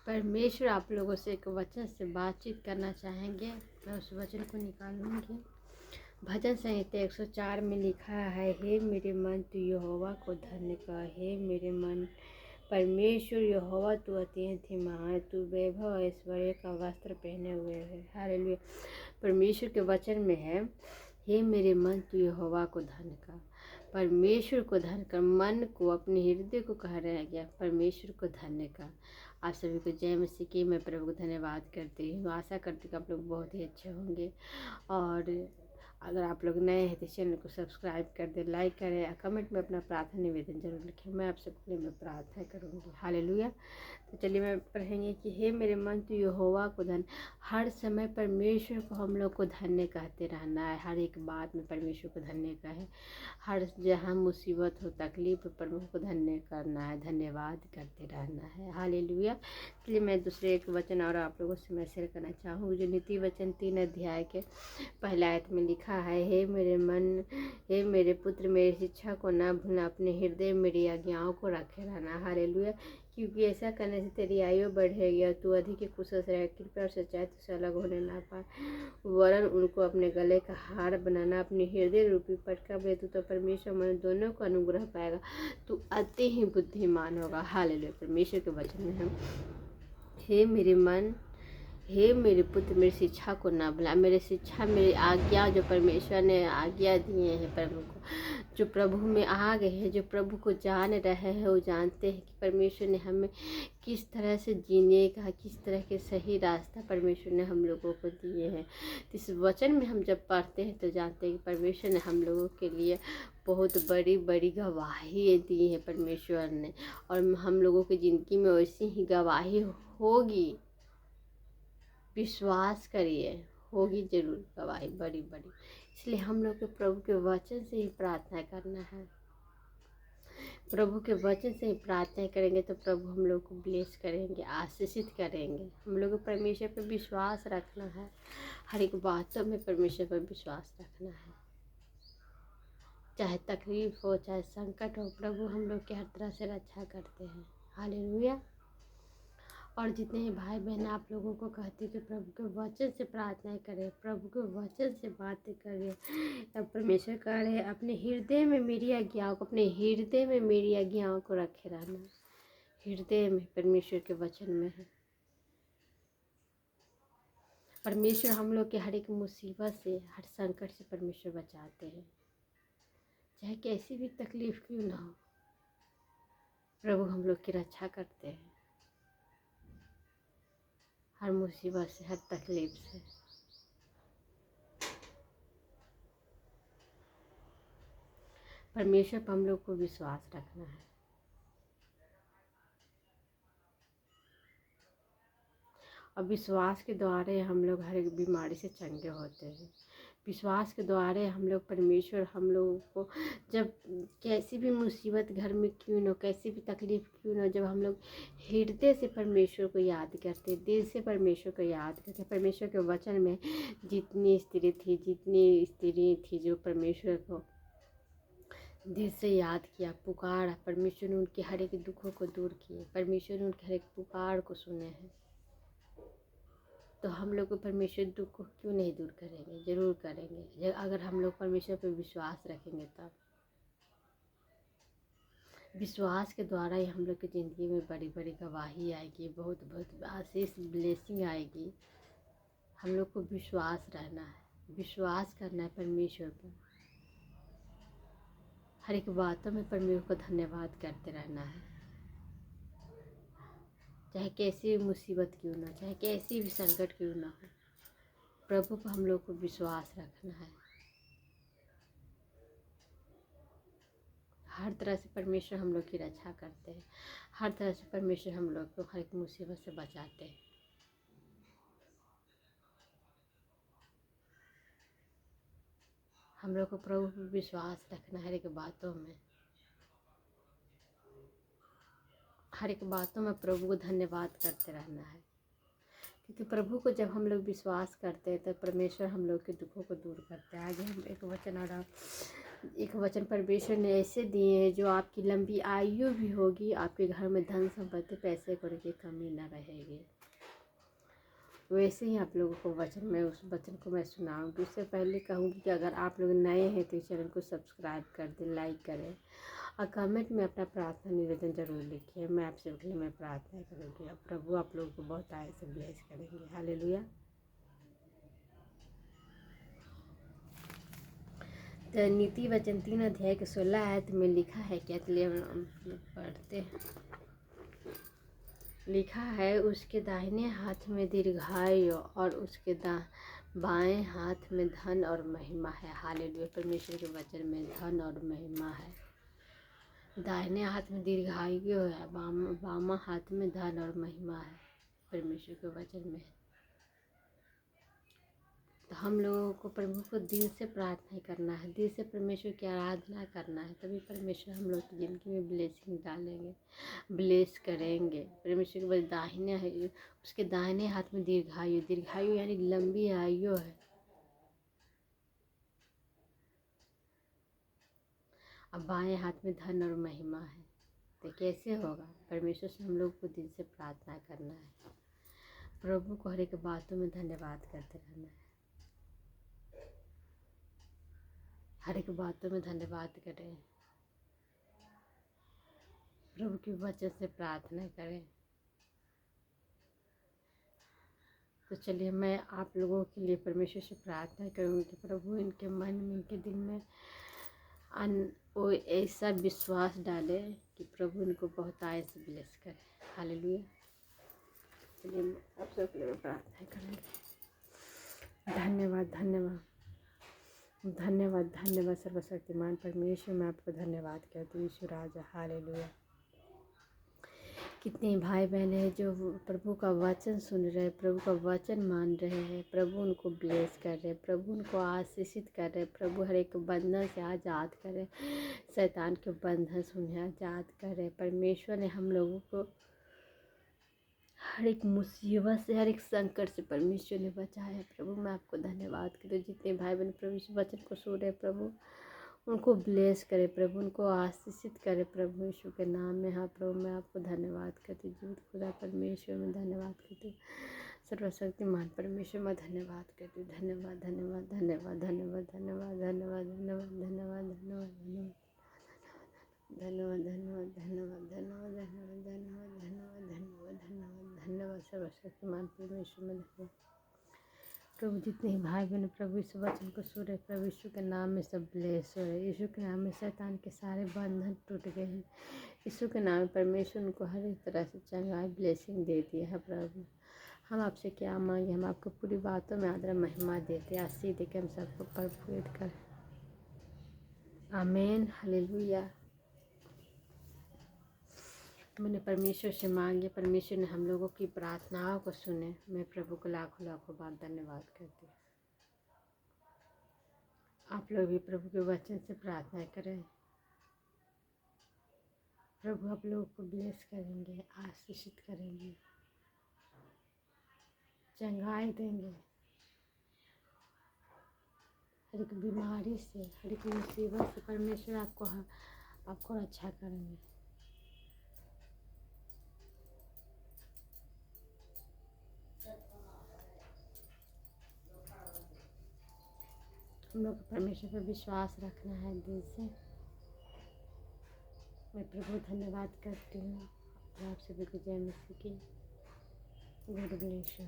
परमेश्वर आप लोगों से एक वचन से बातचीत करना चाहेंगे। मैं उस वचन को निकालूंगी। भजन संहिता 104 में लिखा है, हे मेरे मन तू यहोवा को धन्य कर। हे मेरे मन परमेश्वर यहोवा तू अत्यंत ही महान, तू वैभव ऐश्वर्य का वस्त्र पहने हुए है। हालेलुया। परमेश्वर के वचन में है, हे मेरे मन तू यहोवा को धन्य कर। परमेश्वर को धन्य कर, मन को, अपने हृदय को कह रहा गया, परमेश्वर को धन्य कर। आप सभी को जय मसीह की मैं प्रभु को धन्यवाद करती हूँ। आशा करती हूँ कि आप लोग बहुत ही अच्छे होंगे। और अगर आप लोग नए हैं तो चैनल को सब्सक्राइब कर दें, लाइक करें और कमेंट में अपना प्रार्थना निवेदन जरूर लिखें। मैं आप सबके लिए मैं प्रार्थना करूँगी। हालेलुया। तो चलिए मैं पढ़ेंगे कि हे मेरे मन तू यहोवा को धन्य। हर समय परमेश्वर को हम लोग को धन्य कहते रहना है। हर एक बात में परमेश्वर को धन्य कहे। हर जहाँ मुसीबत हो, तकलीफ हो, प्रभु को धन्य करना है, धन्यवाद करते रहना है। हालेलुया। इसलिए मैं दूसरे एक वचन और आप लोगों से मैं शेयर करना चाहूँगी, जो नीति वचन 3 अध्याय के पहला आयत में लिखा है, हे मेरे मन, हे मेरे पुत्र, मेरी शिक्षा को ना भूलना, अपने हृदय में मेरी आज्ञाओं को रखे रहना। हालेलुया। क्योंकि ऐसा करने से तेरी आयु बढ़ेगी और तू अधिक ही कुशल रहे। कृपया और सच्चाई तुझसे अलग होने ना पाए, वरन उनको अपने गले का हार बनाना। अपने हृदय रूपी पटका बे तू तो परमेश्वर मन दोनों को अनुग्रह पाएगा। तू अति ही बुद्धिमान होगा। हालेलुया। परमेश्वर के वचन में हम, हे मेरे मन, हे मेरे पुत्र, मेरी शिक्षा को ना भूला। मेरी शिक्षा, मेरी आज्ञा जो परमेश्वर ने आज्ञा दिए हैं प्रभु को, जो प्रभु में आ गए हैं, जो प्रभु को जान रहे हैं, वो जानते हैं कि परमेश्वर ने हमें किस तरह से जीने का, किस तरह के सही रास्ता परमेश्वर ने हम लोगों को दिए हैं। इस वचन में हम जब पढ़ते हैं तो जानते हैं कि परमेश्वर ने हम लोगों के लिए बहुत बड़ी बड़ी गवाही दी है परमेश्वर ने, और हम लोगों की ज़िंदगी में वैसी ही गवाही होगी। विश्वास करिए, होगी जरूर गवाही बड़ी बड़ी। इसलिए हम लोग को प्रभु के वचन से ही प्रार्थना करना है। प्रभु के वचन से ही प्रार्थना करेंगे तो प्रभु हम लोग को ब्लेस करेंगे, आशीषित करेंगे। हम लोग को परमेश्वर पर विश्वास रखना है। हर एक बातों में परमेश्वर पर विश्वास रखना है। चाहे तकलीफ हो, चाहे संकट हो, प्रभु हम लोग की हर तरह से रक्षा करते हैं। हालेलुया। और जितने ही भाई बहन आप लोगों को कहते हैं कि प्रभु के वचन से प्रार्थना करें, प्रभु के वचन से बातें करें। अब परमेश्वर कह रहे हैं, अपने हृदय में मेरी आज्ञाओं को, अपने हृदय में मेरी आज्ञाओं को रखे रहना। हृदय में परमेश्वर के वचन में है। परमेश्वर हम लोग के हर एक मुसीबत से, हर संकट से परमेश्वर बचाते हैं। चाहे कैसी भी तकलीफ क्यों ना हो, प्रभु हम लोग की रक्षा करते हैं। हर मुसीबत से, हर तकलीफ से। परमेश्वर पर हम लोग को विश्वास रखना है। और विश्वास के द्वारा हम लोग हर एक बीमारी से चंगे होते हैं। विश्वास के द्वारा हम लोग, परमेश्वर हम लोगों को, जब कैसी भी मुसीबत घर में क्यों न हो, कैसी भी तकलीफ क्यों न हो, जब हम लोग हृदय से परमेश्वर को याद करते, दिल से परमेश्वर को याद करते। परमेश्वर के वचन में जितनी स्त्री थी जो परमेश्वर को दिल से याद किया, पुकारा, परमेश्वर ने उनके हर एक दुखों को दूर किए। परमेश्वर ने उनके हर एक पुकार को सुने हैं। तो हम लोग को परमेश्वर दुख को क्यों नहीं दूर करेंगे, जरूर करेंगे, अगर हम लोग परमेश्वर पर विश्वास रखेंगे। तब विश्वास के द्वारा ही हम लोग की ज़िंदगी में बड़ी बड़ी गवाही आएगी, बहुत बहुत आशीष, ब्लेसिंग आएगी। हम लोग को विश्वास रहना है, विश्वास करना है परमेश्वर पर। हर एक बातों में परमेश्वर को धन्यवाद करते रहना है। चाहे कैसी भी मुसीबत क्यों ना, चाहे कैसी भी संकट क्यों ना हो, प्रभु पर हम लोग को विश्वास रखना है। हर तरह से परमेश्वर हम लोग की रक्षा करते हैं। हर तरह से परमेश्वर हम लोग को हर एक मुसीबत से बचाते हैं। हम लोग को प्रभु पर विश्वास रखना है। हर एक बातों में, हर एक बातों में प्रभु को धन्यवाद करते रहना है। क्योंकि प्रभु को जब हम लोग विश्वास करते हैं तो परमेश्वर हम लोग के दुखों को दूर करते हैं। आगे हम एक वचन और एक वचन परमेश्वर ने ऐसे दिए हैं जो आपकी लंबी आयु भी होगी, आपके घर में धन संपत्ति पैसे कौड़ी की कमी न रहेगी। वैसे ही आप लोगों को वचन में उस वचन को मैं सुनाऊंगी। उससे पहले कहूँगी कि अगर आप लोग नए हैं तो इस चैनल को सब्सक्राइब कर दें, लाइक करें और कमेंट में अपना प्रार्थना निवेदन जरूर लिखिए। मैं आप सबके लिए मैं प्रार्थना करूँगी। अब प्रभु आप लोगों को बहुत आय से ब्लेस करेंगे। हालेलुया। तो नीति वचन 3 अध्याय के 16 आयत में लिखा है क्या, चलिए हम लोग पढ़ते हैं। लिखा है, उसके दाहिने हाथ में दीर्घायु और उसके बाएं हाथ में धन और महिमा है। हालेलुया। परमेश्वर के वचन में धन और महिमा है। दाहिने हाथ में दीर्घायु है, बामा हाथ में धन और महिमा है परमेश्वर के वचन में। तो हम लोगों को प्रभु को दिल से प्रार्थना करना है, दिल से परमेश्वर की आराधना करना है, तभी परमेश्वर हम लोग की ज़िंदगी में ब्लेसिंग डालेंगे, ब्लेस करेंगे। परमेश्वर के बाद दाहिने है, उसके दाहिने हाथ में दीर्घायु, दीर्घायु यानी लंबी आयु है। अब बाएं हाथ में धन और महिमा है। तो कैसे होगा? परमेश्वर से हम लोग को दिल से प्रार्थना करना है, प्रभु को हर एक बातों में धन्यवाद करते रहना है, हर एक बातों में धन्यवाद करें, प्रभु के वचन से प्रार्थना करें। तो चलिए मैं आप लोगों के लिए परमेश्वर से प्रार्थना करूँगी कि प्रभु इनके मन में, इनके दिल में वो ऐसा विश्वास डाले कि प्रभु इनको बहुत आय से ब्लेस करे। हालेलुया। चलिए आप सब के लिए प्रार्थना करेंगे। धन्यवाद धन्यवाद धन्यवाद धन्यवाद सर्वशक्तिमान परमेश्वर, मैं आपको धन्यवाद कहती हूँ यीशु राजा। हालेलुया। कितने भाई बहन हैं जो प्रभु का वचन सुन रहे हैं, प्रभु का वचन मान रहे हैं, प्रभु उनको ब्लेस कर रहे हैं, प्रभु उनको आशीषित कर रहे हैं, प्रभु हर एक बंधन से आज़ाद करे, शैतान के बंधन से उन्हें आज़ाद करे। परमेश्वर ने हम लोगों को हर एक मुसीबत से, हर एक संकट से परमेश्वर ने बचाया। प्रभु मैं आपको धन्यवाद करती हूँ। जितने भाई बहन प्रभु इस वचन को सुन रहे, प्रभु उनको ब्लेस करे, प्रभु उनको आशीषित करे प्रभु यीशु के नाम में। हाँ प्रभु मैं आपको धन्यवाद करती हूँ। जीवित खुदा परमेश्वर में धन्यवाद करती हूँ। सर्वशक्तिमान परमेश्वर में धन्यवाद करती हूँ। धन्यवाद धन्यवाद धन्यवाद धन्यवाद धन्यवाद धन्यवाद धन्यवाद धन्यवाद धन्यवाद धन्यवाद धन्यवाद धन्यवाद धन्यवाद धन्यवाद धन्यवाद धन्यवाद धन्यवाद धन्यवाद धन्यवाद सर्वशक्तिमान परमेश्वर में धन्यवाद। प्रभु जितने ही भाई बहन प्रभु इस वचन को सुन रहे, प्रभु यीशु के नाम में सब ब्लेस हो रहे। यीशु के नाम में शैतान के सारे बंधन टूट गए हैं। यीशु के नाम में परमेश्वर उनको हर एक तरह से चंगाई ब्लेसिंग दे दिया है। प्रभु हम आपसे क्या मांगे, हम आपको पूरी बातों में आदर महिमा देते, आशीष देके हम सबको परफुर्त करें। आमीन। हालेलुया। मैंने परमेश्वर से मांगे, परमेश्वर ने हम लोगों की प्रार्थनाओं को सुने। मैं प्रभु को लाखों लाखों बार धन्यवाद करती हूँ। आप लोग भी प्रभु के वचन से प्रार्थना करें, प्रभु आप लोगों को ब्लेस करेंगे, आशीषित करेंगे, चंगाई देंगे, हर एक बीमारी से, हर एक मुसीबत से परमेश्वर आपको रक्षा करेंगे। हम लोग परमेश्वर पर विश्वास रखना है दिल से। मैं प्रभु धन्यवाद करती हूँ। आप सभी को जय मसीह की। God bless you.